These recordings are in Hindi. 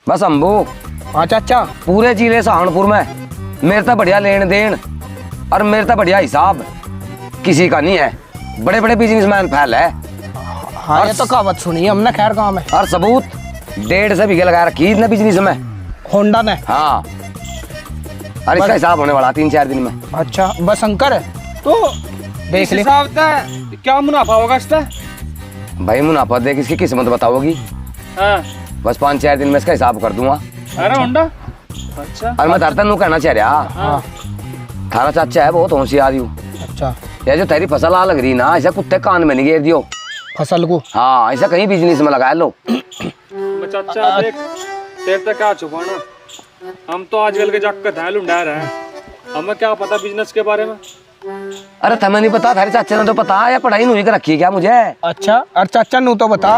बस अम्बू। हाँ चाचा। पूरे जिले सहारनपुर में मेरे तो बढ़िया लेन देन और मेरे तो बढ़िया हिसाब किसी का नहीं है। बड़े बड़े बिजनेसमैन फैल है। हाँ ये तो कहावत सुनी है हमने, खैर काम है। और सबूत 1.5 बीघे लगा रखी इतने बिजनेस में होंडा ने। हाँ और इसका हिसाब होने वाला 3-4 दिन में। अच्छा बस शंकर तो देख ले क्या मुनाफा होगा इसका? भाई मुनाफा देख इसकी किस्मत बताओगी। हाँ। बस 5-4 दिन में इसका हिसाब कर दूंगा। अरे होंडा। अच्छा। और मैं तारता नू कहना चाह रहा हाँ। थारा चाचा है बहुत होशियार हूँ। अच्छा ये जो तेरी फसल आ लग रही ना ऐसा कुत्ते कान में नहीं घेर दियो फसल को। हाँ ऐसा कहीं बिजनेस में लगा लो। चाचा देख तेरे तक क्या छुपाना, हम तो आजकल के जग का लुंडा रहे हैं, हमें क्या पता बिजनेस के बारे में। अरे तुम्हें नहीं पता? थारे चाचा ने तो पता है या पढ़ाई नहीं कर रखी है क्या मुझे? अच्छा और चाचा नू तो बता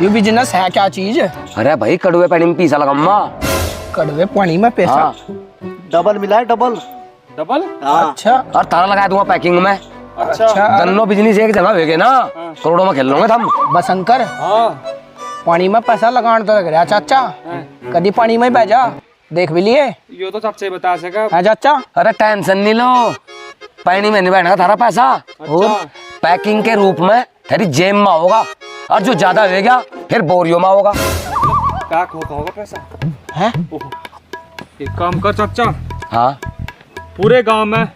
ये बिजनेस है क्या चीज? अरे भाई कड़वे पानी में पीसा लगा। कड़वे पानी में पैसा। हाँ। डबल मिला है, डबल। डबल? अच्छा और तारा लगा दूंगा पैकिंग में। अच्छा। दोनों बिजनेस एक जगह भेगे ना करोड़ों में खेल लोगे हम। बस शंकर हाँ। पानी में पैसा लगाने तो लग रहा चाचा, कभी पानी में बह जा देख भी लिए। यो तो सबसे बता सका। है चाचा। अरे टेंशन नहीं लो, पानी में नहीं बैठेगा थारा पैसा। अच्छा। पैकिंग के रूप में तेरी जेब में होगा और जो ज्यादा हो गया फिर बोरियो में होगा। क्या होगा पैसा है? एक काम कर चाचा, हाँ पूरे गांव में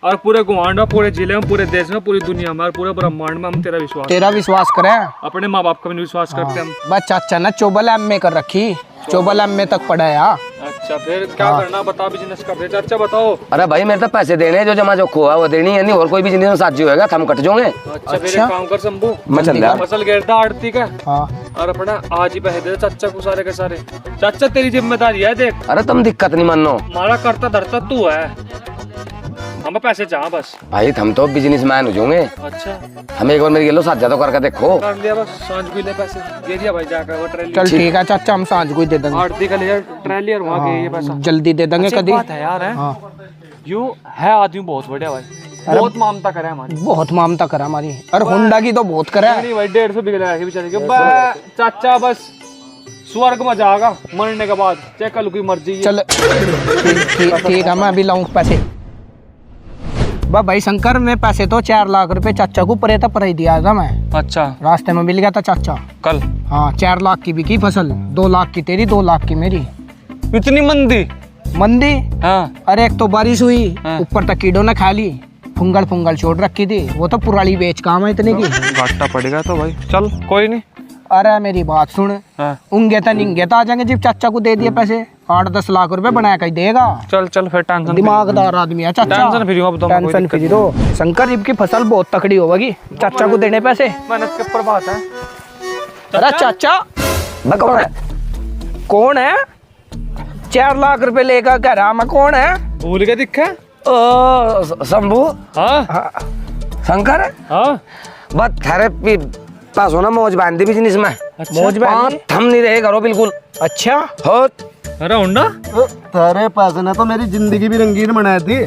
और पूरे गुआंड में, पूरे जिले में, पूरे देश में, पूरी दुनिया में और पूरे ब्रह्मांड में हम तेरा विश्वास करें। अपने माँ बाप का भी विश्वास करते हम। बस चाचा ने 24 एम तक रखी, 24 एम तक पढ़ा है। अच्छा फिर क्या करना बता, बिजनेस कर दे चाचा बताओ। अरे भाई मेरे तो पैसे देने जो जमा जो खोआ वो देनी है, नहीं और कोई बिजनेस में साझी होगा हम कट जाओगे। अच्छा फिर एक काम कर शंभू, मैं चल रहा। फसल गिरता आड़ती का हाँ। और अपना आज ही पैसे दे चाचा को सारे के सारे। चाचा तेरी जिम्मेदारी है देख। अरे तुम दिक्कत नहीं मानो, हमारा करता धरता तू है, हमें पैसे चाह बस। भाई हम तो बिजनेसमैन हो जाओगे। अच्छा हमें एक बार मेरी गेलो साझा तो करके देखो। कर लिया बस, सांझ को ले पैसे दे दिया भाई जाकर वो ट्रेली। चल ठीक है चाचा, हम सांझ को ही दे देंगे। आड़ती का ले ट्रेली और वहाँ के ये पैसा जल्दी दे देंगे। कभी बात है यार है। हाँ। यू है आदमी बहुत बढ़िया भाई, बहुत मामता करे हमारी, बहुत मामता करा हमारी। और होंडा की तो बहुत करा है। नहीं भाई 150 बिक लगा के बेचारे के चाचा बस स्वर्ग में जाएगा मरने के बाद, चाहे कल की मर्जी है। चल ठीक है, मैं अभी लाऊं पैसे। भाई शंकर में पैसे तो 4 लाख रुपए चाचा को परे पर ही दिया था मैं। अच्छा रास्ते में मिल गया था चाचा कल। हाँ 4 लाख की बिकी फसल, 2 लाख की तेरी, 2 लाख की मेरी। इतनी मंदी? मंदी? हाँ। अरे एक तो बारिश हुई, हाँ। ऊपर तक कीड़ों ने खा ली, फुंगल छोड़ रखी थी, वो तो पुरानी बेच काम है इतने की। घाटा पड़ेगा तो भाई चल कोई नहीं। अरे मेरी बात सुन, हाँ। उंगे तो निंगे तो आ जाएंगे जब चाचा को दे दिए पैसे। 8-10 लाख रुपए बनाया कहीं देगा। चल चल फिर टेंशन दिमागदार आदमी है चाचा। टेंशन फ्री हो, अब तो कोई टेंशन दिक्कत फ्री दो। शंकर जी की फसल बहुत तकड़ी होगी, चाचा को देने पैसे। मेहनत के ऊपर बात है। अरे चाचा कौन है? कौन है? 4 लाख रुपए लेकर कह रहा मैं कौन है? भूल के दिखा। ओ शंभू हाँ शंकर। हाँ बस थारे पास होना मौज बांधी बिजनेस में। मौज बांधी? हम नहीं रहे करो बिल्कुल। अच्छा हो अरे होंडा तेरे पैसे ने तो मेरी जिंदगी भी रंगीन बनाई थी।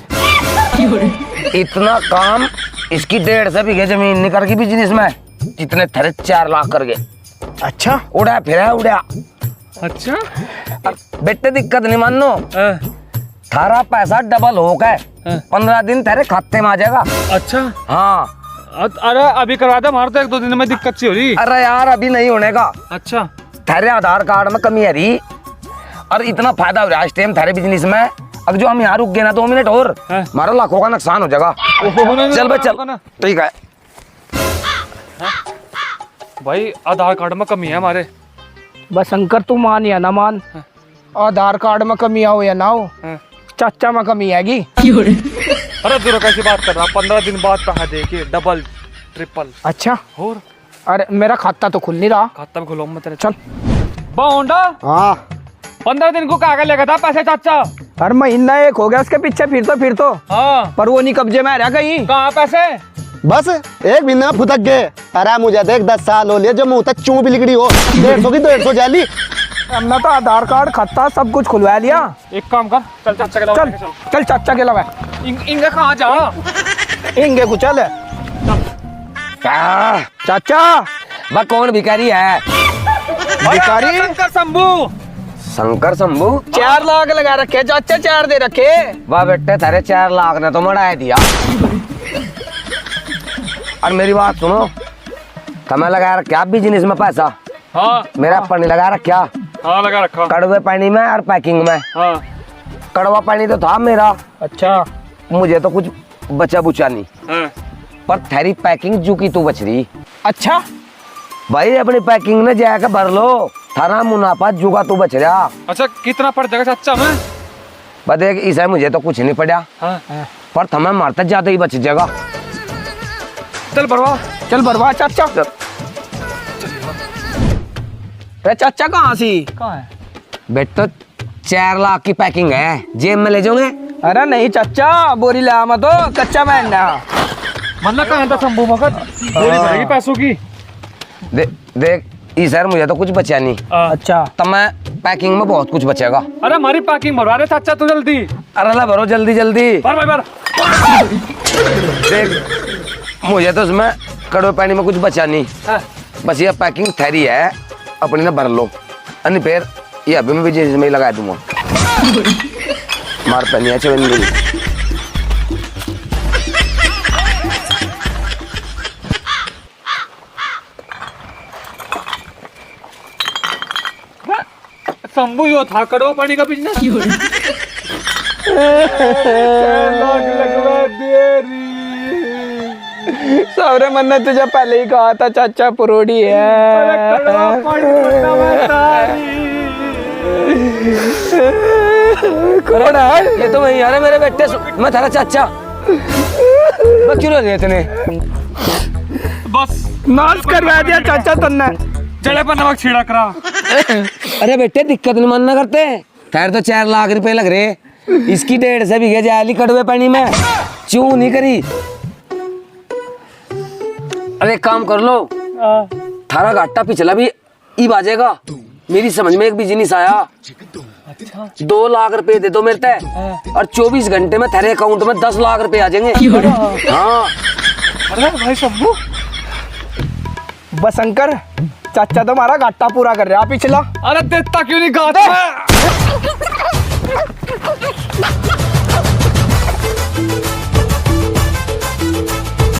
इतना काम इसकी 1.5 बीघे जमीन नहीं कर की बिजनेस में जितने थारे 4 लाख कर गए। अच्छा उड़ा फिरा उड़ा। अच्छा बेटे दिक्कत नहीं मानो, थारा पैसा डबल हो गए 15 दिन तेरे खाते में आ जाएगा। अच्छा हाँ अरे अभी करवा दे, हमारे तो 1-2 दिन में दिक्कत सी हो रही। अरे यार अभी नहीं होने का। अच्छा तेरे आधार कार्ड में कमी है रही और इतना फायदा हो रहा है इस टाइम थारे बिजनेस में। अब जो हम यहाँ रुक गए ना 2 मिनट और हमारा लाखों का नुकसान हो जाएगा। चल भाई चल ठीक है। भाई आधार कार्ड में कमी है हमारे। बस शंकर तू मान या ना मान, आधार कार्ड में कमी आओ या ना हो, चाचा में कमी आएगी। अरे दूर कैसी बात कर रहा, 15 दिन बाद पैसा देके डबल ट्रिपल। अच्छा और अरे मेरा खाता तो खुल नहीं रहा। खाता भी खुलो मैं तेरे। चल होंडा हाँ 15 दिन को कागज लेगा था पैसे चाचा। हर महीना एक हो गया उसके पीछे फिर तो हाँ पर वो नहीं कब्जे में आ रहा कहीं। कहाँ पैसे? बस 1 महीना में फुदक गए। अरे मुझे देख 10 साल हो लिए जो मुँह तक चूं भी लिगड़ी हो। 150 की 150 जाली। हमने तो आधार कार्ड खाता सब कुछ खुलवा लिया। एक काम कर, चल चाचा के चल चल चाचा के लगा इंगे कहाँ जा? इंगे को चल। चाचा वह कौन भिखारी है? भिखारी? शंकर शंभू शंकर शंभू 4 लाख लगा रखे चाचा, 4 दे रखे। वाह बेटे तेरे 4 लाख ने तो मढ़ाए दिया। और मेरी बात सुनो, तुम्हें लगा रखा बिजनेस में पैसा? हाँ मेरा पानी लगा रखा। हाँ लगा रखा। कड़वे पानी में और पैकिंग में। हाँ कड़वा पानी तो था मेरा, अच्छा मुझे तो कुछ बचा बुचा नहीं, हाँ पर तेरी पैकिंग जो की तू बच रही। अच्छा भाई अपनी पैकिंग ने जाकर भर लो, थारा मुनाफा जुगा तू बच रहा। अच्छा कितना पड़ जाएगा चाचा मैं? बस देख इसे मुझे तो कुछ नहीं पड़ा, हाँ पर तुम्हें मारता ज्यादा ही बच जाएगा। चल बरवा। चल बरवा चाचा। अरे चाचा कहाँ सी? कहाँ है? बेटा 4 लाख की पैकिंग है, जेब में ले जाओगे? अरे नहीं चाचा, बोरी ला मत, कच्चा बैठना। मन्ना कहाँ था शंभू मगत? बोली भरेगी पैसों की। देख ई सर मुझे तो कुछ बचा नहीं, अच्छा तब मैं पैकिंग में बहुत कुछ बचेगा। अरे हमारी पैकिंग भरवा रहे चाचा तू जल्दी। अरे ला भरो जल्दी जल्दी। भर भाई भर। देख मुझे तो उसमें कड़वे पानी में कुछ बचा नहीं, बस ये पैकिंग थैरी है, अपनी ना भर लो, अन्य फिर ये अभी मैं बिजनेस में ही लगा दूंगा। मारता नहीं अच्छे बन गई। शंभू यो था कड़वा पानी का बिजनेस। सौरे मन ने तुझे पहले ही कहा था चाचा पुरोड़ी है। करोड़ है ये तो वही यार मेरे बेटे, मैं थारा चाचा। मैं क्यों रहे इतने? बस नाश करवा दिया चाचा तुमने। जड़े पर नमक छिड़क करा। अरे बेटे दिक्कत नहीं मानना करते, खैर तो 4 लाख रुपए लग रहे, इसकी 1.5 बीघे जाली कड़वे पानी में चू नहीं करी। अरे काम कर लो, थारा घाटा पिछला भी ई बाजेगा। मेरी समझ में एक बिजनेस आया, 2 लाख रुपए दे दो मेरे तय और 24 घंटे में तेरे अकाउंट में 10 लाख रुपए आ जाएंगे। हाँ अरे भाई शंभू बसंकर चाचा तो हमारा घाटा पूरा कर रहा पिछला। अरे देता क्यों नहीं गाता?